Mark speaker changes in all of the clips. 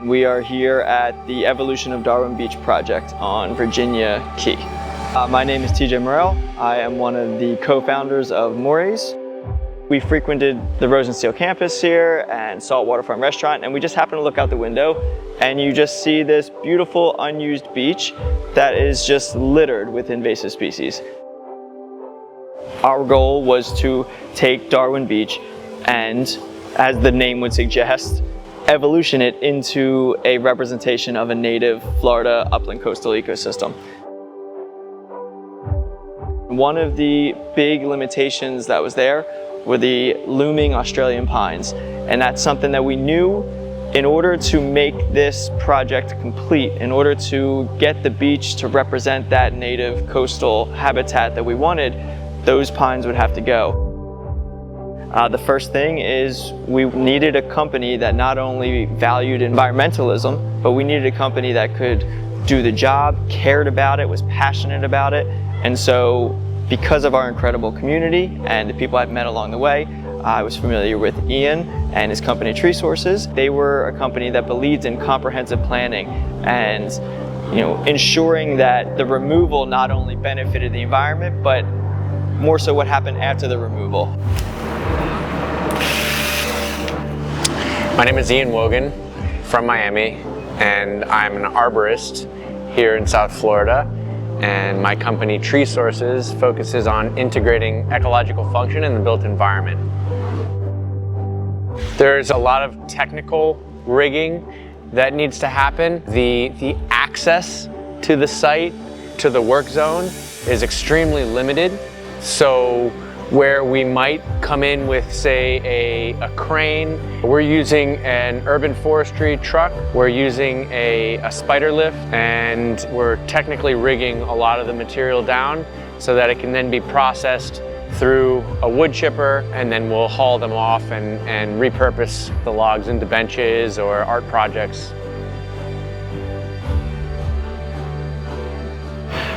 Speaker 1: We are here at the Evolution of Darwin Beach project on Virginia Key. My name is TJ Morrell. I am one of the co-founders of MORAES. We frequented the Rosensteel campus here and Salt Waterfront Restaurant, and we just happened to look out the window and you just see this beautiful unused beach that is just littered with invasive species. Our goal was to take Darwin Beach and, as the name would suggest, evolution it into a representation of a native Florida upland coastal ecosystem. One of the big limitations that was there were the looming Australian pines, and that's something that we knew in order to make this project complete, in order to get the beach to represent that native coastal habitat that we wanted, those pines would have to go. The first thing is we needed a company that not only valued environmentalism, but we needed a company that could do the job, cared about it, was passionate about it. And so because of our incredible community and the people I've met along the way, I was familiar with Ian and his company Tree Sources. They were a company that believed in comprehensive planning and ensuring that the removal not only benefited the environment, but more so what happened after the removal.
Speaker 2: My name is Ian Wogan from Miami, and I'm an arborist here in South Florida. And my company Tree Sources focuses on integrating ecological function in the built environment. There's a lot of technical rigging that needs to happen. The access to the site, to the work zone, is extremely limited. So where we might come in with, say, a crane, we're using an urban forestry truck, we're using a spider lift, and we're technically rigging a lot of the material down so that it can then be processed through a wood chipper, and then we'll haul them off and repurpose the logs into benches or art projects.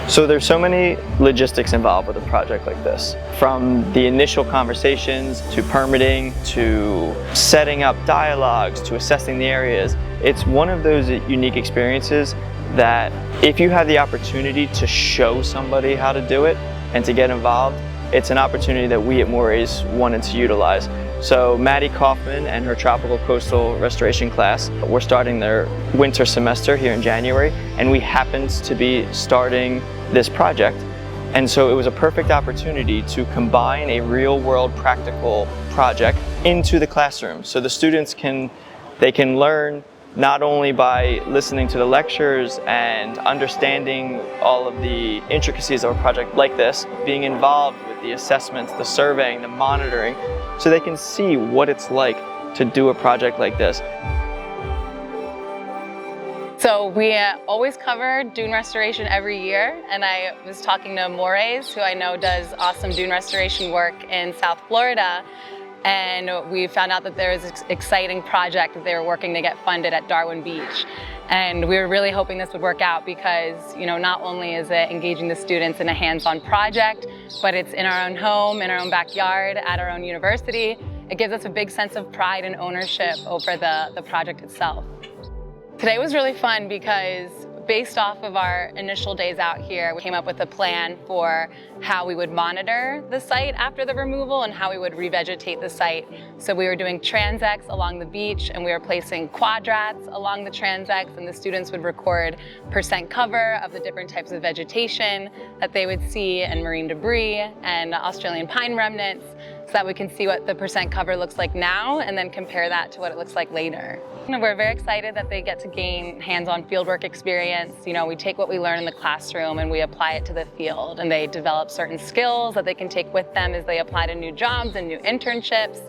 Speaker 1: So there's so many logistics involved with a project like this. From the initial conversations, to permitting, to setting up dialogues, to assessing the areas. It's one of those unique experiences that if you have the opportunity to show somebody how to do it and to get involved, it's an opportunity that we at MORAES wanted to utilize. So Maddie Kaufman and her Tropical Coastal Restoration class, we're starting their winter semester here in January, and we happened to be starting this project. And so it was a perfect opportunity to combine a real-world practical project into the classroom. So the students can learn not only by listening to the lectures and understanding all of the intricacies of a project like this, being involved with the assessments, the surveying, the monitoring, so they can see what it's like to do a project like this.
Speaker 3: So we always cover dune restoration every year, and I was talking to MORAES, who I know does awesome dune restoration work in South Florida, and we found out that there is this exciting project that they were working to get funded at Darwin Beach. And we were really hoping this would work out because, not only is it engaging the students in a hands-on project, but it's in our own home, in our own backyard, at our own university. It gives us a big sense of pride and ownership over the project itself. Today was really fun because based off of our initial days out here, we came up with a plan for how we would monitor the site after the removal and how we would revegetate the site. So we were doing transects along the beach, and we were placing quadrats along the transects, and the students would record % cover of the different types of vegetation that they would see, and marine debris and Australian pine remnants, so that we can see what the % cover looks like now and then compare that to what it looks like later. And we're very excited that they get to gain hands-on fieldwork experience. We take what we learn in the classroom and we apply it to the field, and they develop certain skills that they can take with them as they apply to new jobs and new internships.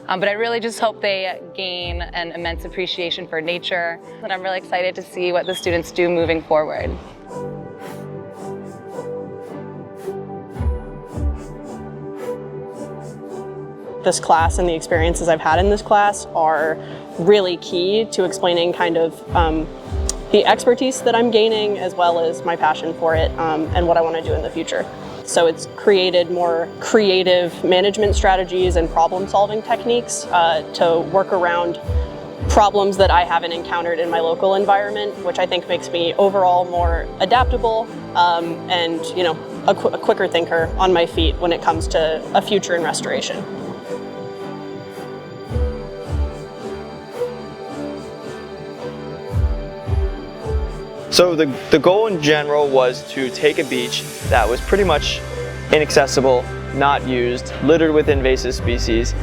Speaker 3: But I really just hope they gain an immense appreciation for nature, and I'm really excited to see what the students do moving forward.
Speaker 4: This class and the experiences I've had in this class are really key to explaining kind of the expertise that I'm gaining, as well as my passion for it and what I want to do in the future. So it's created more creative management strategies and problem-solving techniques to work around problems that I haven't encountered in my local environment, which I think makes me overall more adaptable and a quicker thinker on my feet when it comes to a future in restoration.
Speaker 1: So the goal in general was to take a beach that was pretty much inaccessible, not used, littered with invasive species,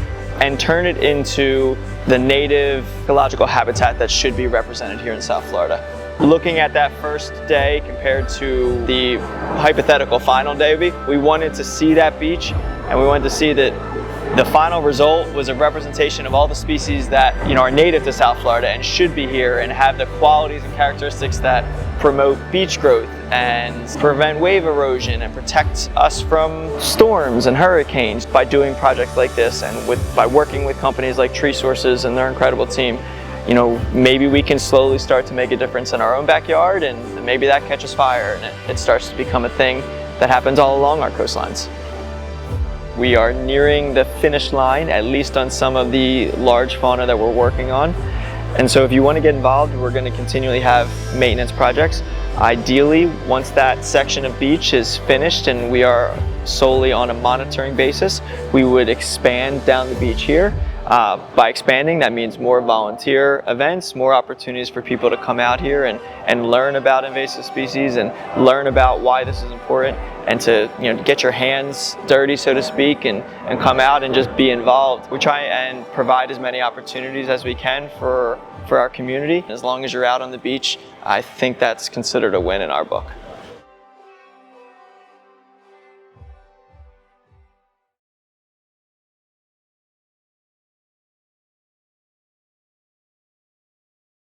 Speaker 1: and turn it into the native ecological habitat that should be represented here in South Florida. Looking at that first day compared to the hypothetical final day, we wanted to see that beach, and we wanted to see that the final result was a representation of all the species that are native to South Florida and should be here and have the qualities and characteristics that promote beach growth and prevent wave erosion and protect us from storms and hurricanes. By doing projects like this and by working with companies like Tree Sources and their incredible team, maybe we can slowly start to make a difference in our own backyard, and maybe that catches fire and it starts to become a thing that happens all along our coastlines. We are nearing the finish line, at least on some of the large fauna that we're working on. And so if you want to get involved, we're going to continually have maintenance projects. Ideally, once that section of beach is finished and we are solely on a monitoring basis, we would expand down the beach here. By expanding, that means more volunteer events, more opportunities for people to come out here and learn about invasive species and learn about why this is important, and to get your hands dirty, so to speak, and come out and just be involved. We try and provide as many opportunities as we can for our community. As long as you're out on the beach, I think that's considered a win in our book.